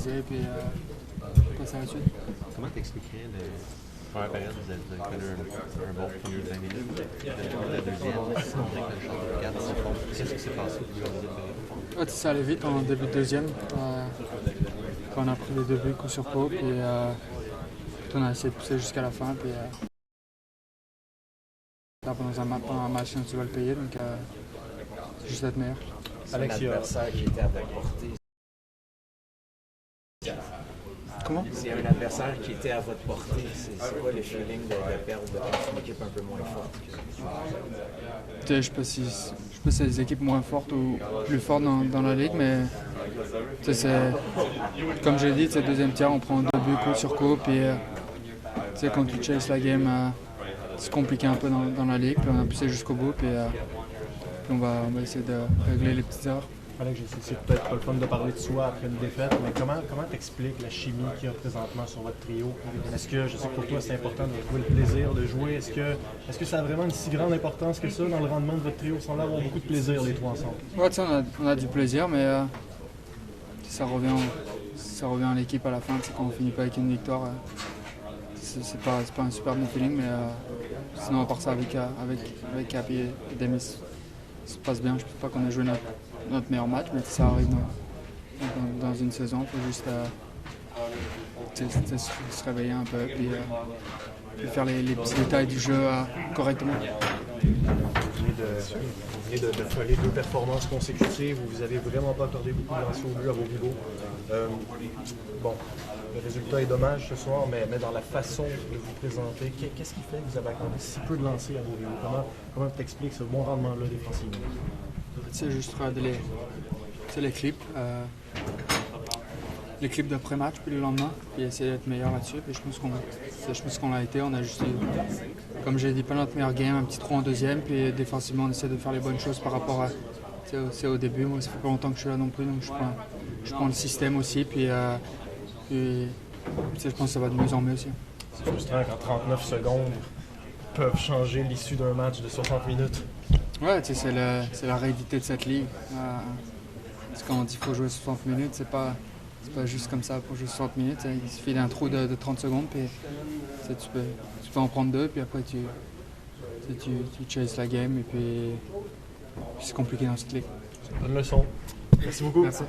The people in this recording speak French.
utiliser, puis passer à la suite. Comment t'expliquerais la première période, vous avez connu un bon premier 20 minutes. La deuxième, on dirait que le champ de garde se fond. Qu'est-ce qui s'est passé au deuxième période? Ça allait vite en début de deuxième, quand on a pris les 2 buts coup sur coup, puis on a essayé de pousser jusqu'à la fin. Puis, pendant un match, tu vas le payer, donc c'est juste être meilleur. C'est un adversaire qui était à votre portée. Comment? C'est un adversaire qui était à votre portée. C'est quoi le feeling de perdre contre une équipe un peu moins forte? Je ne sais pas si c'est des équipes moins fortes ou plus fortes dans la ligue, mais comme j'ai dit, deuxième tiers, on prend 2 buts coup sur coup, puis quand tu chases la game, c'est compliqué un peu dans la ligue, puis on a poussé jusqu'au bout, puis on va essayer de régler les petites erreurs. Alex, je sais que c'est peut-être pas le fun de parler de soi après une défaite, mais comment t'expliques la chimie qu'il y a présentement sur votre trio? Est-ce que, je sais que pour toi c'est important de trouver le plaisir de jouer, est-ce que ça a vraiment une si grande importance que ça dans le rendement de votre trio? Vous semblez avoir beaucoup de plaisir les trois ensemble. Ouais, on a du plaisir, mais ça revient à l'équipe à la fin, quand on finit pas avec une victoire. C'est pas un super bon feeling, mais sinon à part ça avec Cap et Demis, ça se passe bien. Je ne pense pas qu'on ait joué notre meilleur match, mais ça arrive dans une saison. Il faut juste se réveiller un peu puis faire les petits détails du jeu correctement. Vous venez de coller 2 performances consécutives où vous n'avez vraiment pas accordé beaucoup de lancers au but à vos rivaux. Bon, le résultat est dommage ce soir, mais dans la façon de vous présenter, qu'est-ce qui fait que vous avez accordé si peu de lancers à vos rivaux? Comment t'expliques ce bon rendement-là défensivement? C'est juste regarder les clips d'après-match, puis le lendemain, puis essayer d'être meilleur là-dessus. Puis je pense qu'on l'a été. On a juste eu, comme j'ai dit, pas notre meilleur game, un petit trou en deuxième, puis défensivement on essaie de faire les bonnes choses par rapport à au début. Moi, ça fait pas longtemps que je suis là non plus, donc je prends le système aussi, puis je pense que ça va de mieux en mieux aussi. C'est frustrant quand 39 secondes peuvent changer l'issue d'un match de 60 minutes. Ouais, c'est la réalité de cette ligue. Parce quand on dit qu'il faut jouer 60 minutes, c'est pas juste comme ça pour jouer 60 minutes. Il suffit d'un trou de 30 secondes, puis tu peux en prendre 2, puis après tu chases la game, et puis c'est compliqué dans cette ligue. C'est une bonne leçon. Merci beaucoup. Merci.